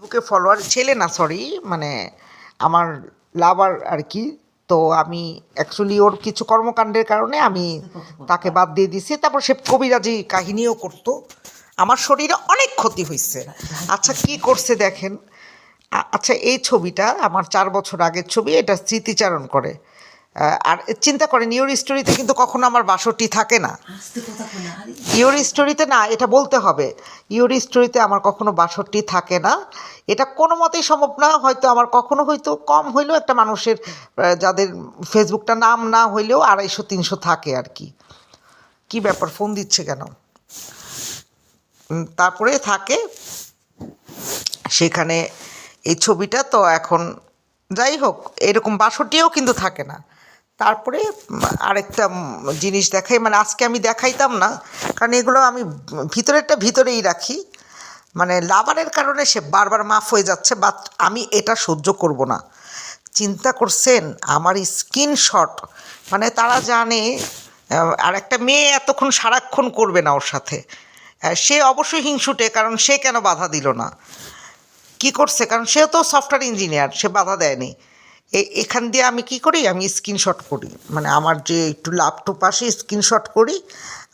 ফেসবুকে ফলোয়ার ছেলে না, সরি, মানে আমার লাভার আর কি। তো আমি অ্যাকচুয়ালি ওর কিছু কর্মকাণ্ডের কারণে আমি তাকে বাদ দিয়ে দিছি। তারপর সে কবিরাজি কাহিনীও করতো। আমার শরীরে অনেক ক্ষতি হয়েছে। আচ্ছা, কি করছে দেখেন। আচ্ছা, এই ছবিটা আমার 4 বছর আগের ছবি, এটা স্মৃতিচারণ করে। আর চিন্তা করেন, ইওর স্টোরিতে কিন্তু কখনো আমার 62 থাকে না। ইওর স্টোরিতে না, এটা বলতে হবে, ইওর স্টোরিতে আমার কখনো 62 থাকে না। এটা কোনো মতেই সম্ভব না। হয়তো আমার কখনো হয়তো কম হইলেও একটা মানুষের যাদের ফেসবুকটা নাম না হইলেও 250-300 থাকে আর কি। কি ব্যাপার, ফোন দিচ্ছে কেন? তারপরে থাকে সেখানে এই ছবিটা। তো এখন যাই হোক, এরকম 62ও কিন্তু থাকে না। তারপরে আরেকটা জিনিস দেখাই, মানে আজকে আমি দেখাইতাম না, কারণ এগুলো আমি ভিতরেই রাখি। মানে লাভারের কারণে সে বারবার মাফ হয়ে যাচ্ছে, বাট আমি এটা সহ্য করব না। চিন্তা করছেন, আমার স্ক্রিনশট, মানে তারা জানে আর একটা মেয়ে এতক্ষণ সারাক্ষণ করবে না ওর সাথে। সে অবশ্যই হিংসুটে, কারণ সে কেন বাধা দিল না? কি করছে, কারণ সেও তো সফটওয়্যার ইঞ্জিনিয়ার, সে বাধা দেয়নি। এখান দিয়ে আমি কি করি, আমি স্ক্রিনশট করি, মানে আমার যে একটু ল্যাপটপ আসে স্ক্রিনশট করি।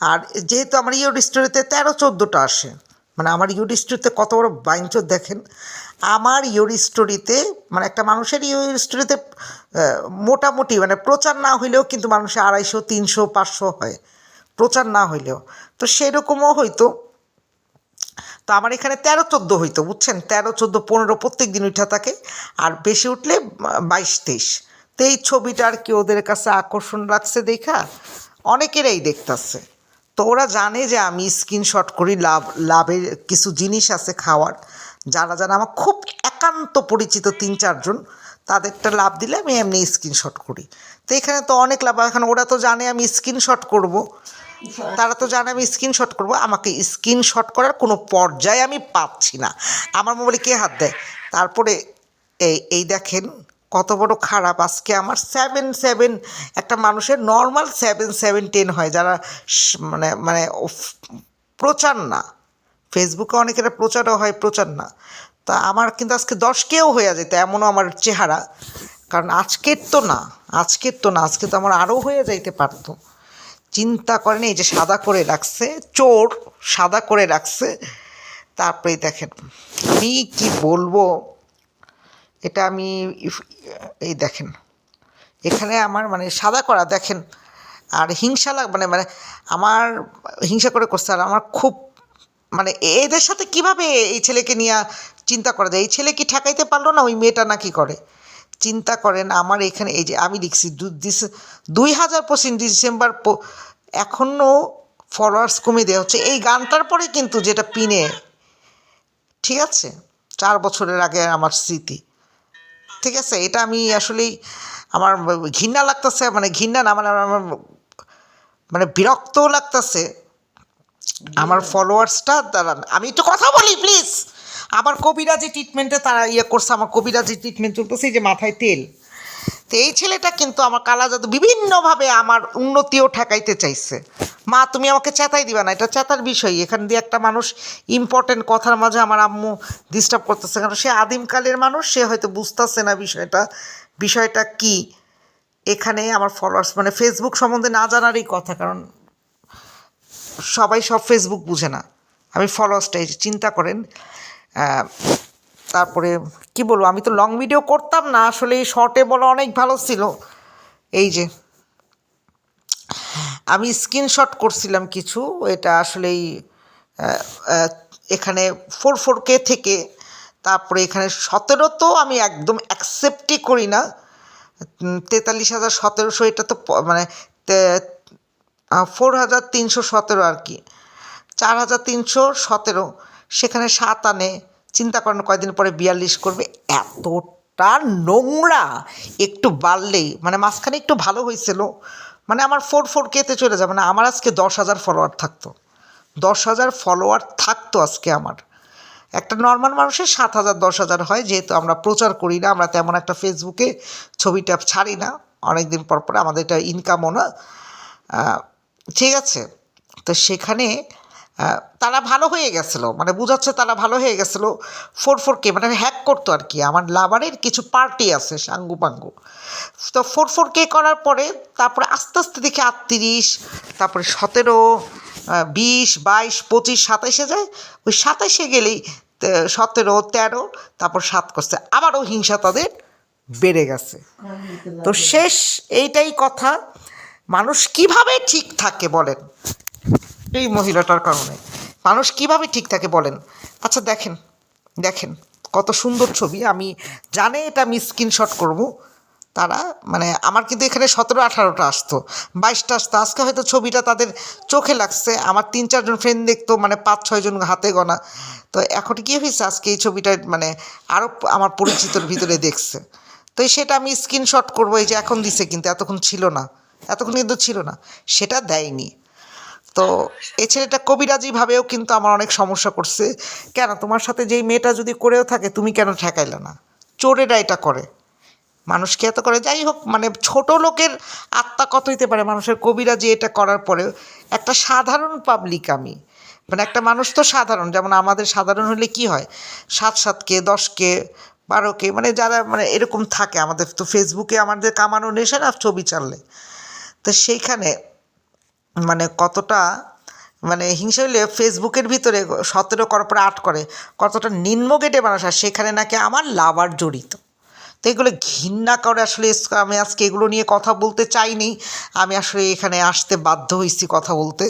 আর যেহেতু আমার ইউর স্টোরিতে 13-14টা আসে, মানে আমার ইউর স্টোরিতে কত বড় বাইঞ্চর দেখেন। আমার ইউর স্টোরিতে, মানে একটা মানুষের ইউর স্টোরিতে মোটামুটি মানে প্রচার না হইলেও কিন্তু মানুষের 250, 300, 500 হয়, প্রচার না হইলেও। তো সেরকমও হয়তো। তো আমার এখানে 13-14 হইতো, বুঝছেন, 13-14-15 প্রত্যেক দিন উঠা থাকে। আর বেশি উঠলে 22-23। তো এই ছবিটা আর কি ওদের কাছে আকর্ষণ রাখছে দেখা অনেকেরাই দেখতেছে। তো ওরা জানে যে আমি স্ক্রিনশট করি। লাভের কিছু জিনিস আছে খাওয়ার, যারা আমার খুব একান্ত পরিচিত 3-4 জন, তাদেরটা লাভ দিলে আমি এমনি স্ক্রিনশট করি। তো এখানে তো অনেক লাভ। এখন ওরা তো জানে আমি স্ক্রিনশট করব, তারা তো জানে আমি স্ক্রিনশট করব। আমাকে স্ক্রিনশট করার কোনো পর্যায়ে আমি পাচ্ছি না। আমার মোবাইলে কে হাত দেয়? তারপরে এই দেখেন কত বড় খারাপ। আজকে আমার 7-7, একটা মানুষের নর্মাল 7-7-10 হয়, যারা মানে মানে প্রচার না। ফেসবুকে অনেকের প্রচারও হয়, প্রচার না। তা আমার কিন্তু আজকে 10কেও হয়ে যেত, এমনও আমার চেহারা। কারণ আজকের তো না, আজকে তো আমার আরও হয়ে যাইতে পারতো। চিন্তা করেন, এই যে সাদা করে রাখছে, চোর সাদা করে রাখছে। তারপরে দেখেন আমি কি বলবো, এটা আমি এই দেখেন এখানে আমার মানে সাদা করা দেখেন। আর হিংসা মানে মানে আমার হিংসা করে করছে। আর আমার খুব মানে এদের সাথে কিভাবে এই ছেলেকে নিয়ে চিন্তা করা যায়। এই ছেলে কি ঠেকাইতে পারলো না, ওই মেয়েটা নাকি করে। চিন্তা করেন, আমার এখানে এই যে আমি লিখছি 2025 ডিসেম্বর, এখনও ফলোয়ার্স কমে দেওয়া হচ্ছে এই গানটার পরে কিন্তু, যেটা পিনে, ঠিক আছে, 4 বছরের আগে আমার স্মৃতি, ঠিক আছে। এটা আমি আসলেই আমার ঘৃণা লাগতেছে, মানে ঘৃণা না, মানে আমার মানে বিরক্তও লাগতেছে আমার ফলোয়ার্সটা। দাঁড়ান আমি একটু কথা বলি প্লিজ। আমার কবিরাজি ট্রিটমেন্টে তারা করছে, আমার কবিরাজি ট্রিটমেন্ট চলতেছে, যে মাথায় তেল। তো এই ছেলেটা কিন্তু আমার কালা জাদু বিভিন্নভাবে আমার উন্নতিও ঠেকাইতে চাইছে। মা, তুমি আমাকে চেতাই দিবা না, এটা চেতার বিষয়। এখান দিয়ে একটা মানুষ ইম্পর্টেন্ট কথার মাঝে আমার আম্মু ডিস্টার্ব করতেছে, কারণ সে আদিমকালের মানুষ, সে হয়তো বুঝতেছে না বিষয়টা কি। এখানে আমার ফলোয়ার্স, মানে ফেসবুক সম্বন্ধে না জানারই কথা, কারণ সবাই সব ফেসবুক বুঝে না। আমি ফলোয়ার্সটাই চিন্তা করেন। তারপরে কি বলবো, আমি তো লং ভিডিও করতাম না আসলে, শর্টে বলা অনেক ভালো ছিল। এই যে আমি স্ক্রিনশট করছিলাম কিছু, এটা আসলেই এখানে 44K থেকে। তারপরে এখানে 17 তো আমি একদম অ্যাকসেপ্টই করি না। 43,1700, এটা তো মানে 4,317 আর কি, 4,317। সেখানে 7 আনে। চিন্তা করেন কয়দিন পরে 42 করবে। এতটা নোংরা, একটু বাড়লেই, মানে মাঝখানে একটু ভালো হয়েছিল, মানে আমার 44K-তে চলে যাবে না। আমার আজকে 10,000 ফলোয়ার থাকতো, 10,000 ফলোয়ার থাকতো আজকে আমার। একটা নর্মাল মানুষের 7,000 10,000 হয়, যেহেতু আমরা প্রচার করি না, আমরা তেমন একটা ফেসবুকে ছবিটা ছাড়ি না অনেক দিন পর পরে, আমাদের এটা ইনকামও না, ঠিক আছে। তো সেখানে তারা ভালো হয়ে গেছিলো, মানে বোঝাচ্ছে তারা ভালো হয়ে গেছিলো। 4K মানে হ্যাক করতো আর কি, আমার লাভারের কিছু পার্টি আছে সাঙ্গু পাঙ্গু। তো 4K করার পরে তারপরে আস্তে আস্তে দেখি 38, তারপরে 17, 20, 22, 25, 27 যায়। ওই 27 গেলেই 17, 13, তারপর 7 করছে, আবারও হিংসা তাদের বেড়ে গেছে। তো শেষ এইটাই কথা, মানুষ কিভাবে ঠিক থাকে বলেন, এই মহিলাটার কারণে মানুষ কিভাবে ঠিক থাকে বলেন। আচ্ছা দেখেন, দেখেন কত সুন্দর ছবি, আমি জানে এটা আমি স্ক্রিনশট করবো। তারা মানে আমার কিন্তু এখানে 17, 18টা আসতো, 22টা আসতো। আজকে হয়তো ছবিটা তাদের চোখে লাগছে, আমার 3-4 জন ফ্রেন্ড দেখতো, মানে 5-6 জন হাতে গোনা। তো এখন কী হয়েছে, আজকে এই ছবিটা মানে আরও আমার পরিচিতর ভিতরে দেখছে। তো সেটা আমি স্ক্রিনশট করবো, এই যে এখন দিছে, কিন্তু এতক্ষণ ছিল না, এতক্ষণ কিন্তু ছিল না, সেটা দেয়নি। তো এই ছেলেটা কবিরাজিভাবেও কিন্তু আমার অনেক সমস্যা করছে। কেন তোমার সাথে যেই মেয়েটা যদি করেও থাকে, তুমি কেন ঠেকাইলে না? চোরেরা এটা করে, মানুষকে এত করে। যাই হোক, মানে ছোট লোকের আত্মা কত হইতে পারে মানুষের, কবিরাজি এটা করার পরেও। একটা সাধারণ পাবলিক আমি, মানে একটা মানুষ তো সাধারণ, যেমন আমাদের সাধারণ হলে কি হয়, 7-7K, 10K, 12K, মানে যারা মানে এরকম থাকে। আমাদের তো ফেসবুকে আমাদের কামানো নেশা না ছবি ছাড়লে। তো সেইখানে মানে কতটা মানে হিংসা হইলে ফেসবুকের ভিতরে 17 করার পরে 8 করে, কতটা নিম্ন গেটে মানুষ, আর সেখানে নাকি আমার লাভার জড়িত। তো এগুলো ঘৃণা করে আসলে। আমি আজকে এগুলো নিয়ে কথা বলতে চাইনি, আমি আসলে এখানে আসতে বাধ্য হয়েছি কথা বলতে।